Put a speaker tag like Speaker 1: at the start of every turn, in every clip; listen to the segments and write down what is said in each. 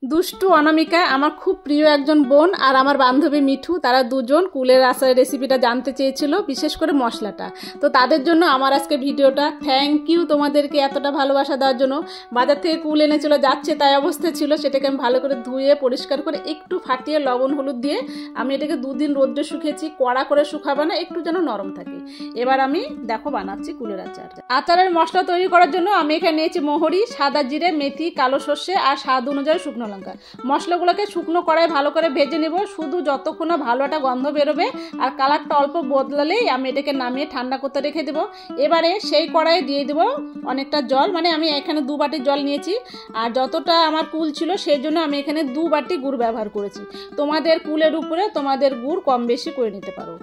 Speaker 1: দুষ্টু অনামিকা আমার খুব প্রিয় একজন বোন আর আমার বান্ধবী মিঠু, তারা দুজন কুলের আচার রেসিপিটা জানতে চেয়েছিল, বিশেষ করে মশলাটা। তো তাদের জন্য আমার আজকে ভিডিওটা। থ্যাংক ইউ তোমাদেরকে এতটা ভালোবাসা দেওয়ার জন্য। বাজার থেকে কুল এনেছিল, যাচ্ছে তাই অবস্থা ছিল, সেটাকে আমি ভালো করে ধুয়ে পরিষ্কার করে একটু ফাটিয়ে লবণ হলুদ দিয়ে আমি এটাকে 2 দিন রোদ্রে শুকিয়েছি। কড়া করে শুকাবো না, একটু যেন নরম থাকে। এবার আমি দেখো বানাচ্ছি কুলের আচার। আচারের মশলা তৈরি করার জন্য আমি এখানে নিয়েছি মোহরি, সাদা জিরে, মেথি, কালো সর্ষে আর স্বাদ অনুযায়ী শুকনো লঙ্কা। মশলাগুলোকে শুকনো কড়াই ভালো করে ভেজে নেব, শুধু যতক্ষণ না ভালো একটা গন্ধ বেরোবে আর কালারটা অল্প বদলালেই আমি এটাকে নামিয়ে ঠান্ডা করতে রেখে দেবো। এবারে সেই কড়াইয়ে দিয়ে দেবো অনেকটা জল, মানে আমি এখানে 2 বাটি জল নিয়েছি। আর যতটা আমার কুল ছিল সেই জন্য আমি এখানে 2 বাটি গুড় ব্যবহার করেছি। তোমাদের কুলের উপরে তোমাদের গুড় কম বেশি করে নিতে পারো।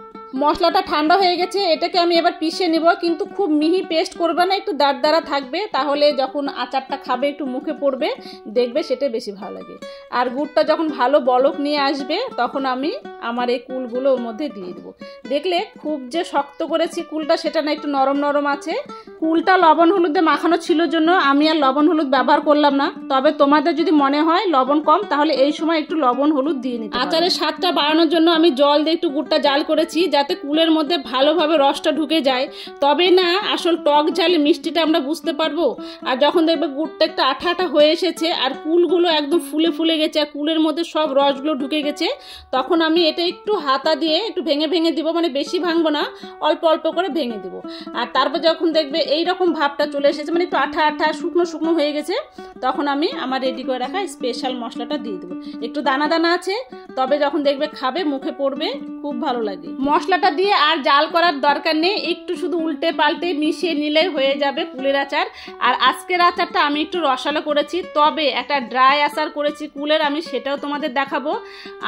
Speaker 1: মশলাটা ঠান্ডা হয়ে গেছে, এটাকে আমি এবার পিষে নিব, কিন্তু খুব মিহি পেস্ট করবে না, একটু দাঁড় থাকবে, তাহলে যখন আচারটা খাবে একটু মুখে পড়বে, দেখবে সেটা বেশি ভালো লাগে। আর গুড়টা যখন ভালো বলক নিয়ে আসবে তখন আমি আমার এই কুলগুলো ওর মধ্যে দিয়ে দেবো। দেখলে খুব যে শক্ত করেছি কুলটা সেটা না, একটু নরম নরম আছে। কুলটা লবণ হলুদে মাখানো ছিল জন্য আমি আর লবণ হলুদ ব্যবহার করলাম না। তবে তোমাদের যদি মনে হয় লবণ কম, তাহলে এই সময় একটু লবণ হলুদ দিয়ে নিতে। আচারের স্বাদটা বাড়ানোর জন্য আমি জল দিয়ে একটু গুড়টা জাল করেছি, যাতে কুলের মধ্যে ভালোভাবে রসটা ঢুকে যায়, তবে না আসল টক ঝালে মিষ্টিটা আমরা বুঝতে পারবো। আর যখন দেখবে গুড়টা একটু আঠা আঠা হয়ে এসেছে আর কুলগুলো একদম ফুলে ফুলে গেছে আর কুলের মধ্যে সব রসগুলো ঢুকে গেছে, তখন আমি এটা একটু হাতা দিয়ে একটু ভেঙে ভেঙে দিব, মানে বেশি ভাঙবো না, অল্প অল্প করে ভেঙে দিব। আর তারপর যখন দেখবে এইরকম ভাবটা চলে এসেছে, মানে একটু আঠা আঠা শুকনো শুকনো হয়ে গেছে, তখন আমি আমার রেডি করে রাখা স্পেশাল মশলাটা দিয়ে দেবো। একটু দানা দানা আছে, তবে যখন দেখবে খাবে মুখে পড়বে, খুব ভালো লাগে। মশলাটা দিয়ে আর জাল করার দরকার নেই, একটু শুধু উল্টে পাল্টে মিশিয়ে নিলে হয়ে যাবে কুলের আচার। আর আজকের আচারটা আমি একটু রসালো করেছি, তবে একটা ড্রাই আচার করেছি কুলের, আমি সেটাও তোমাদের দেখাবো।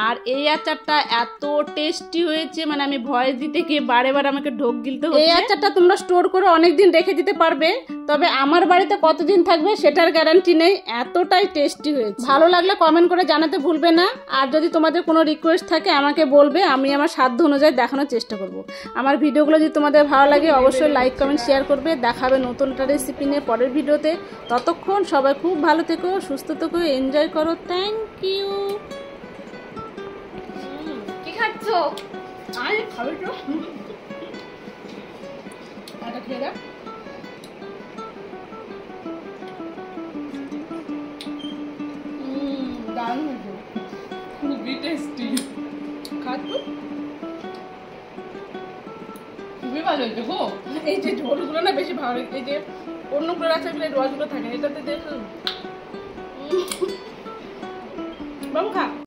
Speaker 1: আর এই আচারটা এত টেস্টি হয়েছে, মানে আমি ভয় দিতে গিয়ে বারে বারে আমাকে ঢোক গিলতে হচ্ছে। এই আচারটা তোমরা স্টোর করে অনেকদিন রেখে দিতে পারবে, তবে আমার বাড়িতে কতদিন থাকবে সেটার গ্যারান্টি নেই, এতটাই টেস্টি হয়েছে। ভালো লাগলে কমেন্ট করে জানাতে ভুলবে না। আর যদি তোমাদের কোনো রিকোয়েস্ট থাকে আমাকে বলবে, আমি আমার সাধ্য অনুযায়ী দেখানোর চেষ্টা করব। আমার ভিডিওগুলো যদি তোমাদের ভালো লাগে অবশ্যই লাইক কমেন্ট শেয়ার করবে। দেখাবে নতুন একটা রেসিপি নিয়ে পরের ভিডিওতে। ততক্ষণ সবাই খুব ভালো থেকো, সুস্থ থেকো, এনজয় করো। Thank you.
Speaker 2: কি খাচ্ছ?
Speaker 1: আরে খাবে তো, এটা খেয়ে দাও। দারুণ হয়েছে, খুবই টেস্টি। খাচ্ছ খুবই ভালো হয়েছে গো। এই যে ঝোলগুলো না বেশি ভালো, এই যে অন্যগুলোর আচারগুলো রসগুলো থাকে, এটাতে দেখুন বাবু খা।